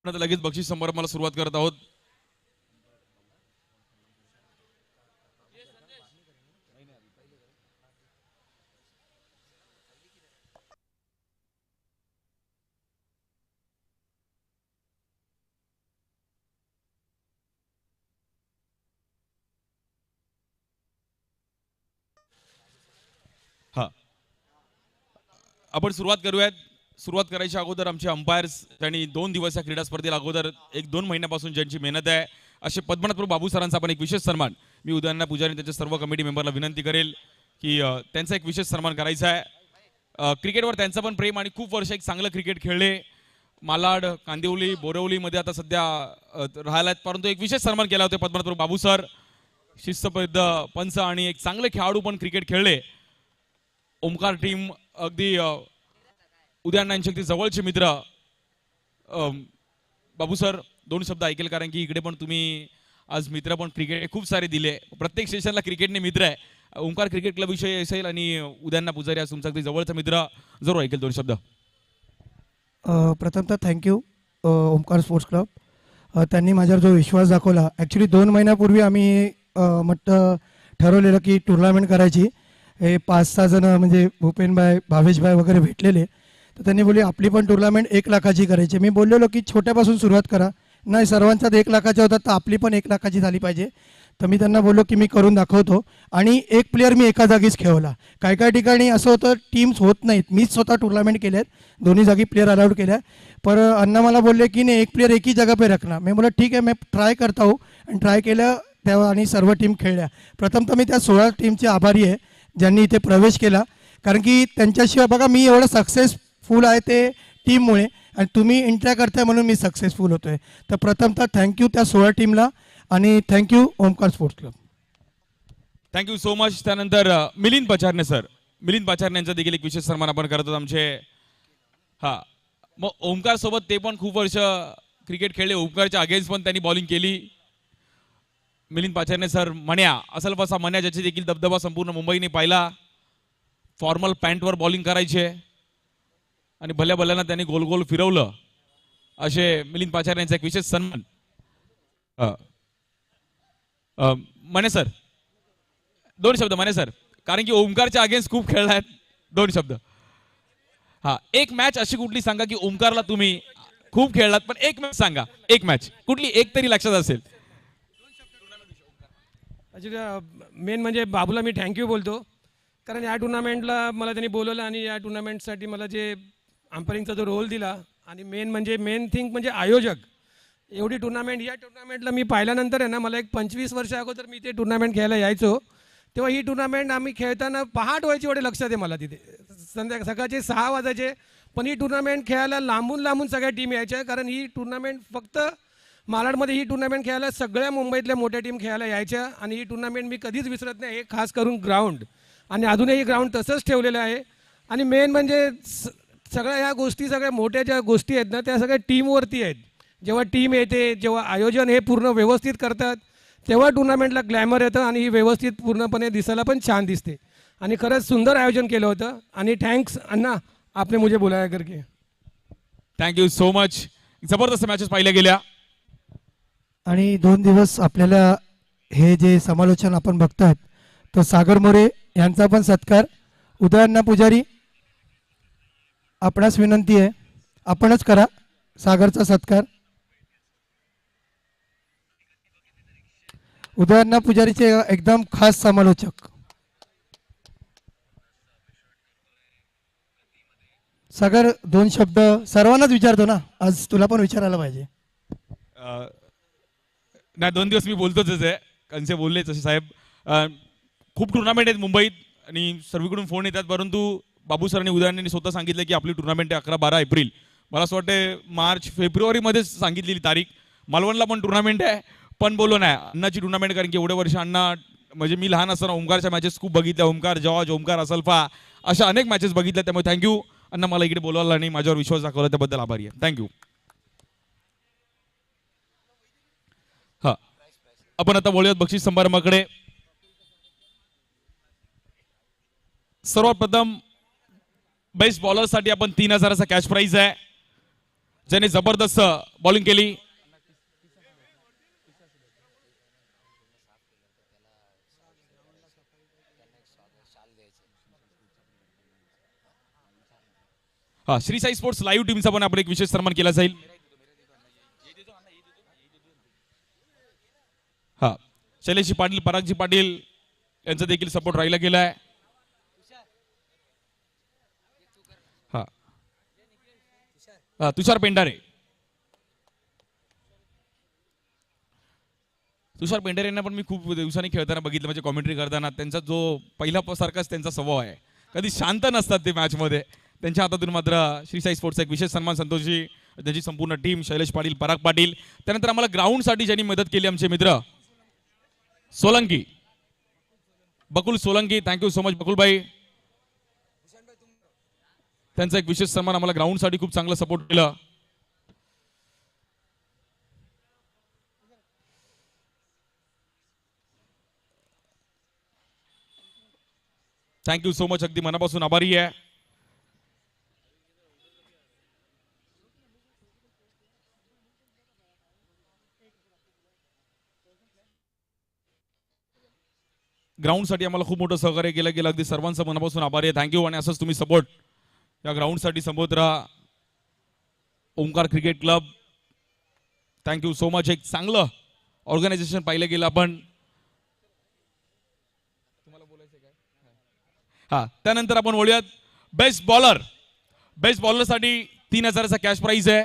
आता लगेच बक्षीस समारंभाला सुरुवात करत आहोत. हा, आपण सुरुवात करूयात. सुरुवात करायच्या अगोदर आमचे अंपायर्स त्यांनी 2 दिवस या क्रीडा स्पर्धेला अगोदर 1-2 महिन्यापासून ज्यांची मेहनत आहे असे पद्मनाथ प्रभू बाबू सरांचा आपण एक विशेष सन्मान, मी उदयनना पुजारी त्यांच्या सर्व कमिटी मेंबरला विनंती करेल की त्यांचा एक विशेष सन्मान करायचा आहे. क्रिकेटवर त्यांचं पण प्रेम आणि खूप वर्ष एक चांगलं क्रिकेट खेळले. मालाड, कांदिवली, बोरवलीमध्ये आता सध्या राहिला आहेत, परंतु एक विशेष सन्मान केला होता पद्मनाथ प्रभू बाबू सर. शिस्तबद्ध पंच आणि एक चांगले खेळाडू पण क्रिकेट खेळले. ओमकार टीम अगदी उदयनांचे अगदी जवळचे मित्र. बाबू सर दोन शब्द ऐकेल, कारण की इकडे पण तुम्ही आज मित्र पण क्रिकेट खूप सारे दिले. प्रत्येक स्टेशनला क्रिकेटने मित्र आहे. ओंकार क्रिकेट क्लब विषयी असेल आणि उदयनना पुजारी आज तुमचा अगदी जवळचा मित्र, जरूर ऐकेल 2 शब्द. प्रथमतः थँक्यू ओमकार स्पोर्ट्स क्लब. त्यांनी माझ्यावर जो विश्वास दाखवला. ॲक्च्युली 2 महिन्यापूर्वी आम्ही म्हटलं ठरवलेलं की टुर्नामेंट करायची. हे 5-6 जण म्हणजे भूपेनभाई, भावेशभाई वगैरे भेटलेले, तर त्यांनी बोलले आपली पण टुर्नामेंट 1 लाखाची करायची. मी बोललेलो की छोट्यापासून सुरुवात करा. नाही, सर्वांचाच 1 लाखाचा होता, तर आपली पण 1 लाखाची झाली पाहिजे. तर मी त्यांना बोललो की मी करून दाखवतो. आणि एक प्लेअर मी एका जागीच खेळवला. काय काय ठिकाणी असं होतं टीम्स होत नाहीत. मीच स्वतः टुर्नामेंट केल्या आहेत, दोन्ही जागी प्लेयर अलाउड केल्या. पर अण्णा मला बोलले की नाही, एक प्लेयर एक ही जगह पे रखना. मैं बोला ठीक आहे, मैं ट्राय करता हूँ. आणि ट्राय केलं तेव्हा आणि सर्व टीम खेळल्या. प्रथमतः मी त्या 16 टीमचे आभारी आहे ज्यांनी इथे प्रवेश केला. कारण की त्यांच्याशिवाय बघा मी एवढं सक्सेसफुल आहे ते टीममुळे, आणि तुम्ही इंट्रा करताय म्हणून मी सक्सेसफुल होतो आहे. तर प्रथमतः थँक्यू त्या 16 टीमला आणि thank you Omkar sports club. Thank you so much. त्यानंतर मिलिंद पाचारने सर, मिलिंद पाचारने यांचा देखील एक विशेष सन्मान आपण करतो आमचे. हा, मग ओमकार सोबत ते पण खूप वर्ष क्रिकेट खेळले. ओमकारच्या अगेन्स्ट पण त्यांनी बॉलिंग केली. मिलिंद पाचारने सर, मण्या असल बसा मण्या, ज्याची देखील दबदबा संपूर्ण मुंबईने पाहिला. फॉर्मल पॅन्टवर बॉलिंग करायचे आणि भल्या भल्यानं त्यांनी गोल गोल फिरवलं. असे मिलिंद पाचार यांचा एक विशेष सन्मान. मने सर 2 शब्द. मने सर, कारण की ओमकारच्या अगेन्स्ट खूप खेळलाय, 2 शब्द. हा, एक मॅच अशी कुठली सांगा की ओमकारला तुम्ही खूप खेळलात, पण एक मॅच सांगा. एक मॅच कुठली एक तरी लक्षात असेल. मेन म्हणजे बाबूला मी थँक्यू बोलतो, कारण या टुर्नामेंटला मला त्यांनी बोलवलं आणि या टुर्नामेंटसाठी मला जे अंपायरिंगचा जो रोल दिला, आणि मेन थिंग म्हणजे आयोजक. एवढी टुर्नामेंट, या टुर्नामेंटला मी पाहिल्यानंतर आहे ना, मला एक 25 वर्ष अगोदर मी ते टुर्नामेंट खेळायला यायचो, तेव्हा ही टुर्नामेंट आम्ही खेळताना पहाट व्हायची एवढे लक्षात आहे मला. तिथे सकाळचे 6 वाजायचे, पण ही टुर्नामेंट खेळायला लांबून लांबून सगळ्या टीम यायच्या. कारण ही टुर्नामेंट फक्त मालाडमध्ये, ही टुर्नामेंट खेळायला सगळ्या मुंबईतल्या मोठ्या टीम खेळायला यायच्या. आणि ही टुर्नामेंट मी कधीच विसरत नाही. हे खास करून ग्राउंड, आणि अजूनही ग्राउंड तसंच ठेवलेलं आहे. आणि मेन म्हणजे सगळ्या ह्या गोष्टी, सगळ्या मोठ्या ज्या गोष्टी आहेत ना, त्या सगळ्या टीमवरती आहेत. जेव्हा टीम येते, जेव्हा आयोजन हे पूर्ण व्यवस्थित करतात, तेव्हा टुर्नामेंटला ग्लॅमर येतं आणि ही व्यवस्थित पूर्णपणे दिसायला पण छान दिसते. आणि खरंच सुंदर आयोजन केलं होतं. आणि थँक्स अण्णा, आपने मुझे बुलाया करके. Thank you so much. जबरदस्त मॅचेस पाहिल्या गेल्या. आणि 2 दिवस आपल्याला हे जे समालोचन आपण बघतात, तो सागर मोरे यांचा पण सत्कार. उदयनना पुजारी, आपणास विनंती आहे, आपणच करा सागरचा सत्कार. उदयनना पुजारीचे एकदम खास समालोचक. सागर 2 शब्द सर्वांनाच विचारतो ना, आज तुला पण विचारायला पाहिजे. नाही, 2 दिवस मी बोलतोच आहे. कंसे बोललेच असे साहेब. खूप टुर्नामेंट आहेत मुंबईत आणि सर्वीकडून फोन येतात, परंतु बाबू सरांनी उदयनने स्वतः सांगितलं की आपली टुर्नामेंट आहे 11-12 एप्रिल. मला असं वाटतं मार्च-फेब्रुवारीमध्येच सांगितलेली तारीख. मालवणला पण टुर्नामेंट आहे, पण बोललो नाही अण्णाची टुर्नामेंट, कारण की एवढे वर्ष अण्णा, म्हणजे मी लहान असताना ओमकारच्या मॅचेस खूप बघितल्या. ओमकार जॉर्ज, ओमकार असल्फा, अशा अनेक मॅचेस बघितल्या. त्यामुळे थँक्यू अण्णा, मला इकडे बोलवलं आणि माझ्यावर विश्वास दाखवला त्याबद्दल आभारी आहे. थँक्यू. हा, आपण आता बोलूयात बक्षीस समारंभाकडे. सर्वात प्रथम बेस्ट बॉलरसाठी आपण 3000चा कॅश प्राइज आहे. ज्याने जबरदस्त बॉलिंग केली. हा, श्री साई स्पोर्ट्स लाईव्ह टीमचा पण आपण एक विशेष सन्मान केला जाईल. हा, शैलेशजी पाटील, परागजी पाटील यांचा देखील सपोर्ट राहिला गेलाय. हा, तुषार पेंढारे. तुषार पेंढारे यांना पण मी खूप दिवसांनी खेळताना बघितलं, म्हणजे कॉमेंट्री करताना त्यांचा जो पहिला सारखाच त्यांचा स्वभाव आहे, कधी शांत नसतात ते मॅच मध्ये. त्यांच्या हातातून मात्र श्री साई स्पोर्ट्सचा एक विशेष सन्मान. संतोषजी, त्यांची संपूर्ण टीम, शैलेश पाटील, पराग पाटील. त्यानंतर आम्हाला ग्राउंडसाठी ज्यांनी मदत केली आमचे मित्र सोलंकी, बकुल सोलंकी. थँक्यू सो मच बकुल भाई. त्यांचा एक विशेष सन्मान. आम्हाला ग्राउंडसाठी खूप चांगला सपोर्ट केला. थँक्यू सो मच, अगदी मनापासून आभारी आहे. ग्राउंडसाठी आम्हाला खूप मोठं सहकार्य केलं गेलं, अगदी सर्वांचं मनापासून आभारी आहे. थँक्यू. आणि असंच तुम्ही सपोर्ट या ग्राउंडसाठी संबोधत राहा. Omkar cricket club, thank you so much. एक चांगलं ऑर्गनायझेशन पाहिलं गेलं आपण. हा, त्यानंतर आपण बोलूयात बेस्ट बॉलर. बेस्ट बॉलरसाठी 3000चा कॅश प्राइज आहे.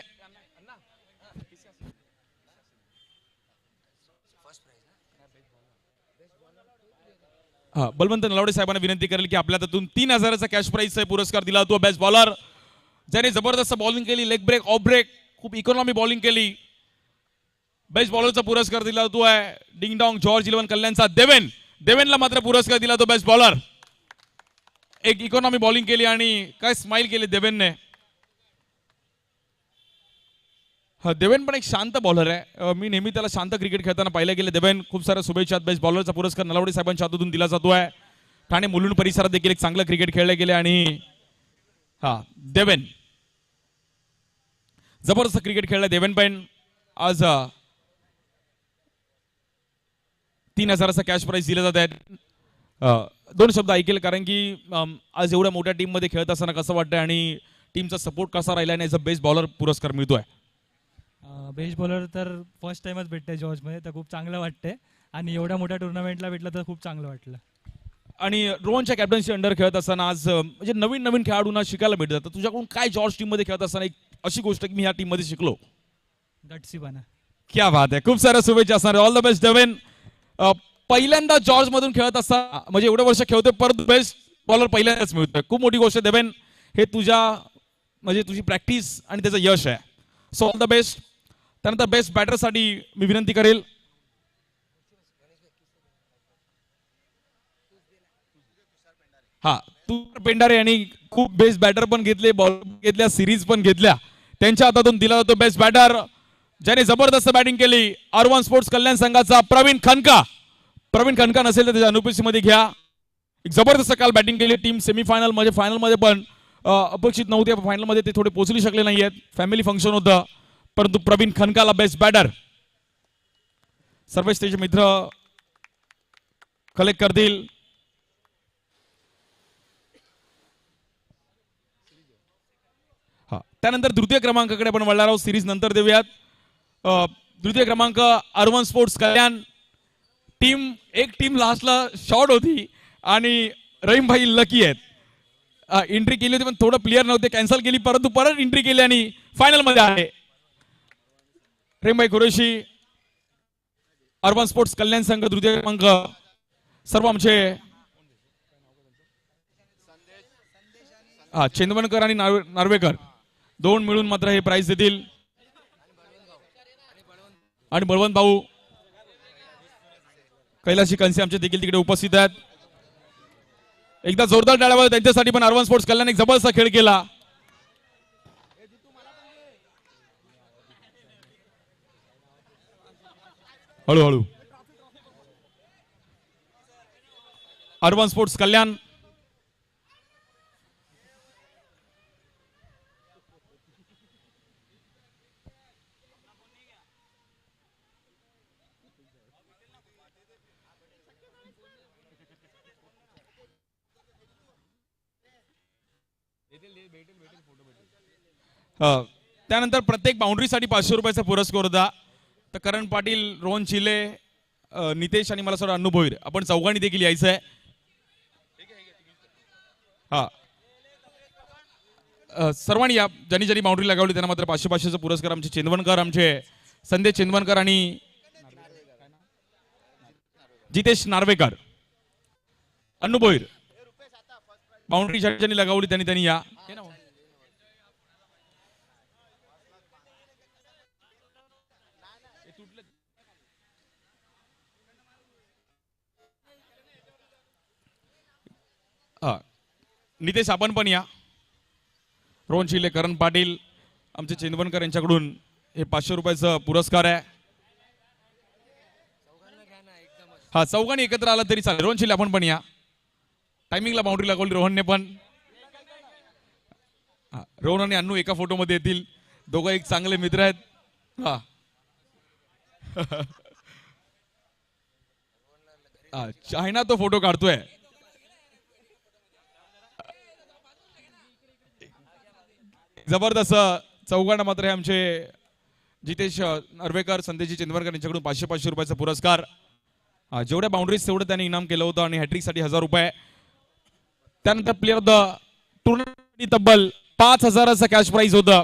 हा, बलवंत नलावडे साहेबांना विनंती करेल की आपल्या हातून 3000चा कॅश प्राइजचा पुरस्कार दिला तो बेस्ट बॉलर, ज्याने जबरदस्त बॉलिंग केली, लेग ब्रेक, ऑफ ब्रेक, खूप इकॉनॉमी बॉलिंग केली. बेस्ट बॉलरचा पुरस्कार दिला तो आहे डिंग डॉंग जॉर्ज 11 कल्याणचा देवेन. देवेनला मात्र पुरस्कार दिला तो बेस्ट बॉलर. एक इकॉनॉमी बॉलिंग केली आणि काय स्माइल केली देवेनने. हा, देवेन पण एक शांत बॉलर आहे. मी नेहमी त्याला शांत क्रिकेट खेळताना पाहिलं गेलं. देवेन, खूप साऱ्या शुभेच्छा. बेस्ट बॉलरचा पुरस्कार नलावडे साहेबांच्या हातून दिला जातो आहे. ठाणे मुलुंड परिसरात देखील एक चांगलं क्रिकेट खेळले गेले आणि हा, देवेन जबरदस्त क्रिकेट खेळला. देवेन पण आज 3000चा कॅश प्राइज दिला जात आहे. दोन शब्द ऐकेल, कारण की आज एवढ्या मोठ्या टीम मध्ये खेळत असताना कसं वाटतंय आणि टीमचा सपोर्ट कसा राहिला आणि बेस्ट बॉलर पुरस्कार मिळतोय. बेस्ट बॉलर तर फर्स्ट टाइमच भेटतंय जॉर्जमध्ये, तर खूप चांगलं वाटतंय. आणि एवढ्या मोठ्या टुर्नामेंटला भेटलं तर खूप चांगलं वाटलं. आणि रोहनच्या कॅप्टन्सी अंडर खेळत असताना आज म्हणजे नवीन नवीन खेळाडूंना शिकायला भेटतं. तर तुझ्याकडून काय जॉर्ज टीम मध्ये खेळत असताना एक अशी गोष्ट की मी या टीम मध्ये शिकलो? गटसीपणा. क्या बात आहे. खूप साऱ्या शुभेच्छा असणार. ऑल द बेस्ट देवेन. पहिल्यांदा जॉर्ज मधून खेळत असताना म्हणजे एवढं वर्ष खेळतोय, परत बेस्ट बॉलर पहिल्यांदाच मिळतोय. खूप मोठी गोष्ट आहे देवेन. हे तुझ्या म्हणजे तुझी प्रॅक्टिस आणि त्याचं यश आहे. So all the best. त्यानंतर बेस्ट बॅटरसाठी मी विनंती करेल हा, तुषार पेंढारे यांनी खूप बेस्ट बॅटर पण घेतले, बॉल घेतल्या, सिरीज पण घेतल्या. त्यांच्या हातातून दिला जातो बेस्ट बॅटर, ज्याने जबरदस्त बॅटिंग केली. R1 स्पोर्ट्स कल्याण संघाचा प्रवीण खनका. प्रवीण खनका नसेल तर त्याच्या अनुपस्थिती मध्ये घ्या. एक जबरदस्त काल बॅटिंग केली. टीम सेमीफायनल म्हणजे फायनल मध्ये पण अपेक्षित नव्हते. फायनल मध्ये ते थोडे पोहोचू शकले नाहीयेत. फॅमिली फंक्शन होतं, परंतु प्रवीण खनकाला बेस्ट बॅटर सर्वेश त्याचे मित्र कलेक्ट करतील. हा, त्यानंतर तृतीय क्रमांकाकडे आपण वळणार आहोत. सिरीज नंतर देऊयात. तृतीय क्रमांक R1 स्पोर्ट्स कल्याण टीम. एक टीम लास्टला शॉर्ट होती आणि रहीमभाई लकी आहेत. एंट्री केली होती पण थोडं प्लेयर नव्हते, कॅन्सल केली, परंतु परत एंट्री केली आणि फायनल मध्ये आहे. रहीमभाई कुरेशी, R1 स्पोर्ट्स कल्याण संघ तृतीय क्रमांक. सर्व आमचे चेंदवणकर आणि नार्वेकर दोन मिळून मात्र हे प्राइज देतील. आणि बळवंत भाऊ कैलाशी कंसे आमचे देखील तिकडे उपस्थित आहेत. एकदा जोरदार टाळ्या वाजवा त्यांच्यासाठी पण. R1 स्पोर्ट्स कल्याण एक जबरदस्त खेळ केला. हळूहळू R1 स्पोर्ट्स कल्याण त्यानंतर प्रत्येक बाउंड्रीसाठी 500 रुपयाचा पुरस्कार होता. तर करण पाटील, रोहन चिले, नितेश आणि मला सोडा अन्नू भोईर, आपण चौघांनी देखील यायचं आहे. हा, सर्वांनी या. ज्यांनी ज्यांनी बाउंड्री लगावली त्यांना मात्र 500-500चा पुरस्कार. आमचे चेंदवनकर, आमचे संदेश चेंदवनकर आणि जितेश नार्वेकर, अन्नू भोईर. बाउंड्री ज्यांनी लगावली त्यांनी या. हा, नितेश आपण पण या. रोहन शिले, करण पाटील, आमचे चेंदवनकर यांच्याकडून हे 500 रुपयाचा पुरस्कार आहे. हा, चौघांनी एकत्र आला तरी चालेल. रोहन शिले आपण पण या. टायमिंगला बाउंड्री लागवली रोहनने पण. रोहन आणि अन्नू एका फोटोमध्ये येतील. दोघं एक चांगले मित्र आहेत. हा चायना तो फोटो काढतोय. जबरदस्त. चौघांना मात्र हे आमचे जितेश नार्वेकर, संदेश चेंदवरकर यांच्याकडून 500-500 रुपयाचा पुरस्कार. जेवढ्या बाउंड्रीज तेवढं त्यांनी इनाम केलं होतं आणि हॅट्रिकसाठी 1000 रुपये. त्यानंतर प्लेअर ऑफ द टुर्नामेंट तब्बल 5000चा कॅश प्राइज होतं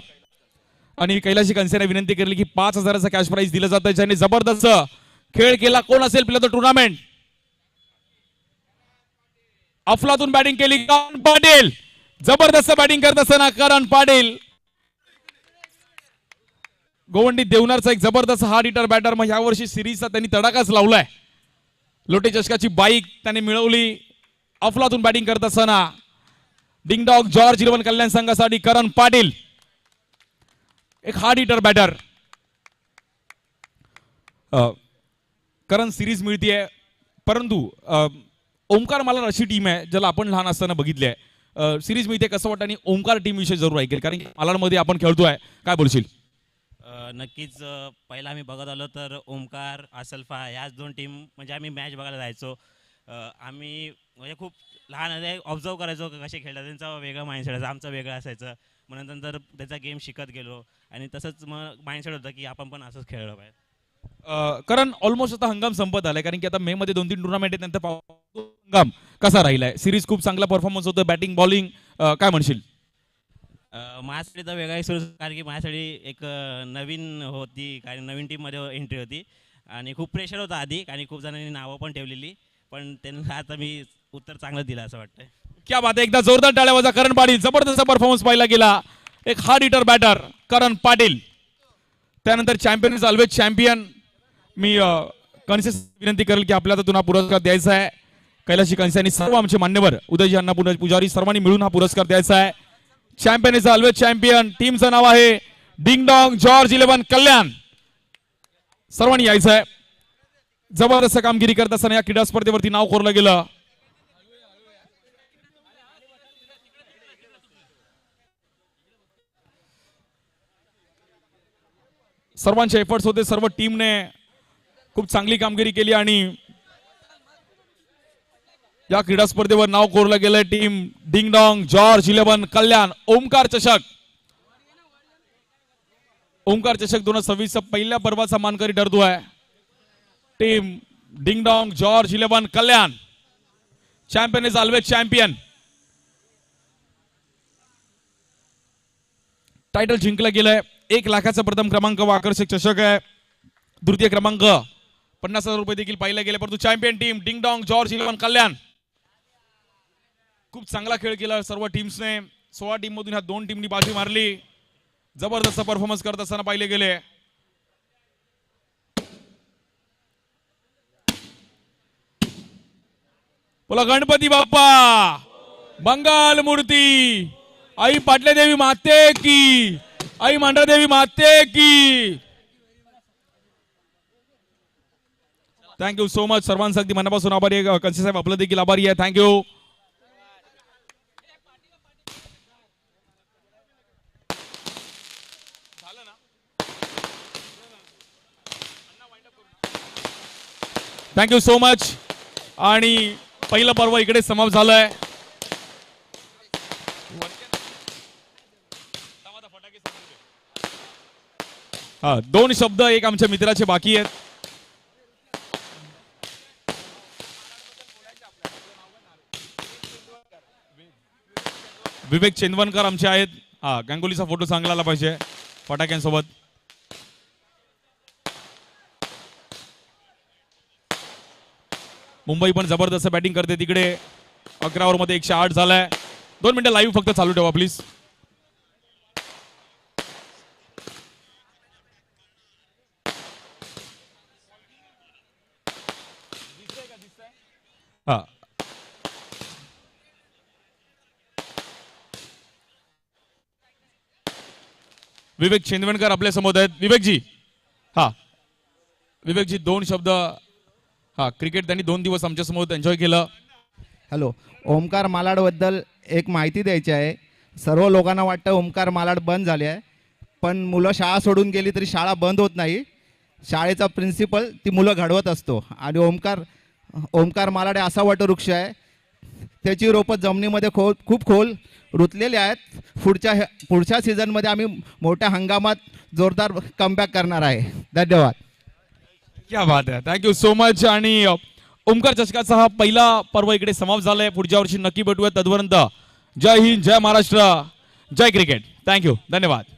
आणि कैलाशी कंसेने विनंती केली की 5000चा कॅश प्राइज दिलं जातं. ज्याने जबरदस्त खेळ केला. कोण असेल प्लेअर ऑफ द टुर्नामेंट? अफलातून बॅटिंग केली करण पाटील. जबरदस्त बॅटिंग करत असताना करण पाटील, गोवंडी देवनारचा एक जबरदस्त हार्ड हिटर बॅटर. मग ह्या वर्षी सिरीजचा त्यांनी तडाखाच लावलाय. लोटे चषकाची बाईक त्याने मिळवली. अफलातून बॅटिंग करत असताना डिंगडॉग जॉर्ज 11 कल्याण संघासाठी करण पाटील, एक हार्ड हिटर बॅटर. करण सिरीज मिळतीये, परंतु ओमकार मला अशी टीम आहे ज्याला आपण लहान असताना बघितली आहे. सिरीज मिळते कसं वाटतं आणि ओमकार टीम विषयी जरूर ऐकेल कारण की मालाडमध्ये आपण खेळतोय. काय बोलशील? नक्कीच पहिला आम्ही बघत आलो तर ओमकार, असल्फा ह्याच दोन टीम म्हणजे आम्ही मॅच बघायला जायचो. आम्ही म्हणजे खूप लहान ऑब्झर्व करायचो कसे खेळतात. त्यांचा वेगळा माइंडसेट असायचा, आमचा वेगळा असायचं. मग नंतर त्याचा गेम शिकत गेलो आणि तसंच मग माइंडसेट होतं की आपण पण असंच खेळलं पाहिजे. कारण ऑलमोस्ट आता हंगाम संपत आलाय कारण की आता मे मध्ये 2-3 टुर्नामेंट आहेत. नंतर हंगाम कसा राहिलाय? सिरीज खूप चांगला परफॉर्मन्स होतं, बॅटिंग बॉलिंग, काय म्हणशील? माझ्यासाठी तर वेगळा एक्सपिरियन्स कारण की माझ्यासाठी एक नवीन होती कारण नवीन टीममध्ये एंट्री होती आणि खूप प्रेशर होता आधी आणि खूप जणांनी नावं पण ठेवलेली, पण त्यांना आता मी उत्तर चांगलं दिलं असं वाटतंय. क्या बात आहे. एकदा जोरदार टाळ्या वाजा करण पाटील. जबरदस्त परफॉर्मन्स पाहिला गेला. एक हार्ड हिटर बॅटर करण पाटील. त्यानंतर चॅम्पियन इज ऑलवेज चॅम्पियन. मी कन्सेस विनंती करेल की आपल्याला त्यातून हा पुरस्कार द्यायचा आहे. कैलाशी कंसे आणि सर्व आमचे मान्यवर उदयजी अण्णा पुजारी सर्वांनी मिळून हा पुरस्कार द्यायचा आहे. Champion is always champion. टीमचं नाव आहे डिंगडॉंग जॉर्ज 11 कल्याण. सर्वांनी यायचं आहे. जबरदस्त कामगिरी करत असताना या क्रीडा स्पर्धेवरती नाव कोरलं गेलं. सर्वांचे एफर्ट्स होते. सर्व टीमने खूप चांगली कामगिरी केली आणि या क्रीडा स्पर्धेवर नाव कोरलं गेलंय. Team ding dong George 11 Kalyan. Omkar चषक 2026 पहिल्या पर्वाचा मानकरी ठरतोय. Team ding dong George 11 Kalyan. Champion is always champion. Title जिंकलं गेलंय. 1 लाखाचा प्रथम क्रमांक व आकर्षक चषक आहे. द्वितीय क्रमांक 50,000 रुपये देखील पाहिले गेले. परंतु चॅम्पियन टीम डिंगडॉंग जॉर्ज 11 कल्याण. खूप चांगला खेळ केला सर्व टीम्सने. 16 टीम मधून ह्या 2 टीमनी बाजी मारली. जबरदस्त परफॉर्मन्स करत असताना पाहिले गेले. बोला गणपती बाप्पा, मंगल मूर्ती, आई पाटले देवी माते की, आई मांढरदेवी माते की. Thank you so much. सर्वांचा अगदी मनापासून आभारी आहे. कंसे साहेब आपलं देखील आभारी आहे. थँक्यू. Thank you so much. आणि पहिलं पर्व इकडे समाप्त झालंय. हा, 2 शब्द एक आमच्या मित्राचे बाकी आहेत. विवेक चेंदवनकर आमचे आहेत. हा, गांगुलीचा फोटो चांगला आला पाहिजे फटाक्यांसोबत. मुंबई पण जबरदस्त बॅटिंग करते तिकडे. 11 ओव्हरमध्ये 108 झालाय. 2 मिनिटं लाईव्ह फक्त चालू ठेवा प्लीज. हा, विवेक चेंदवनकर आपल्या समोर आहेत. विवेकजी, हा विवेकजी 2 शब्द. हा, क्रिकेट त्यांनी 2 दिवस आमच्या समोर एन्जॉय केलं. हॅलो, ओमकार मालाडबद्दल एक माहिती द्यायची आहे. सर्व लोकांना वाटतं ओमकार मालाड बंद झाले आहे, पण मुलं शाळा सोडून गेली तरी शाळा बंद होत नाही. शाळेचा प्रिन्सिपल ती मुलं घडवत असतो. आणि ओमकार मालाड हे असा वटवृक्ष आहे, त्याची रोपं जमिनीमध्ये खूप खोल रुतलेली आहेत. पुढच्या सीझनमध्ये आम्ही मोठ्या हंगामात जोरदार कमबॅक करणार आहे. धन्यवाद. क्या बात आहे, थँक्यू सो मच. आणि ओमकार चषकाचा हा पहिला पर्व इकडे समाप्त झालाय. पुढच्या वर्षी नक्की भेटूया. तदपर्यंत जय हिंद, जय महाराष्ट्र, जय क्रिकेट. थँक्यू, धन्यवाद.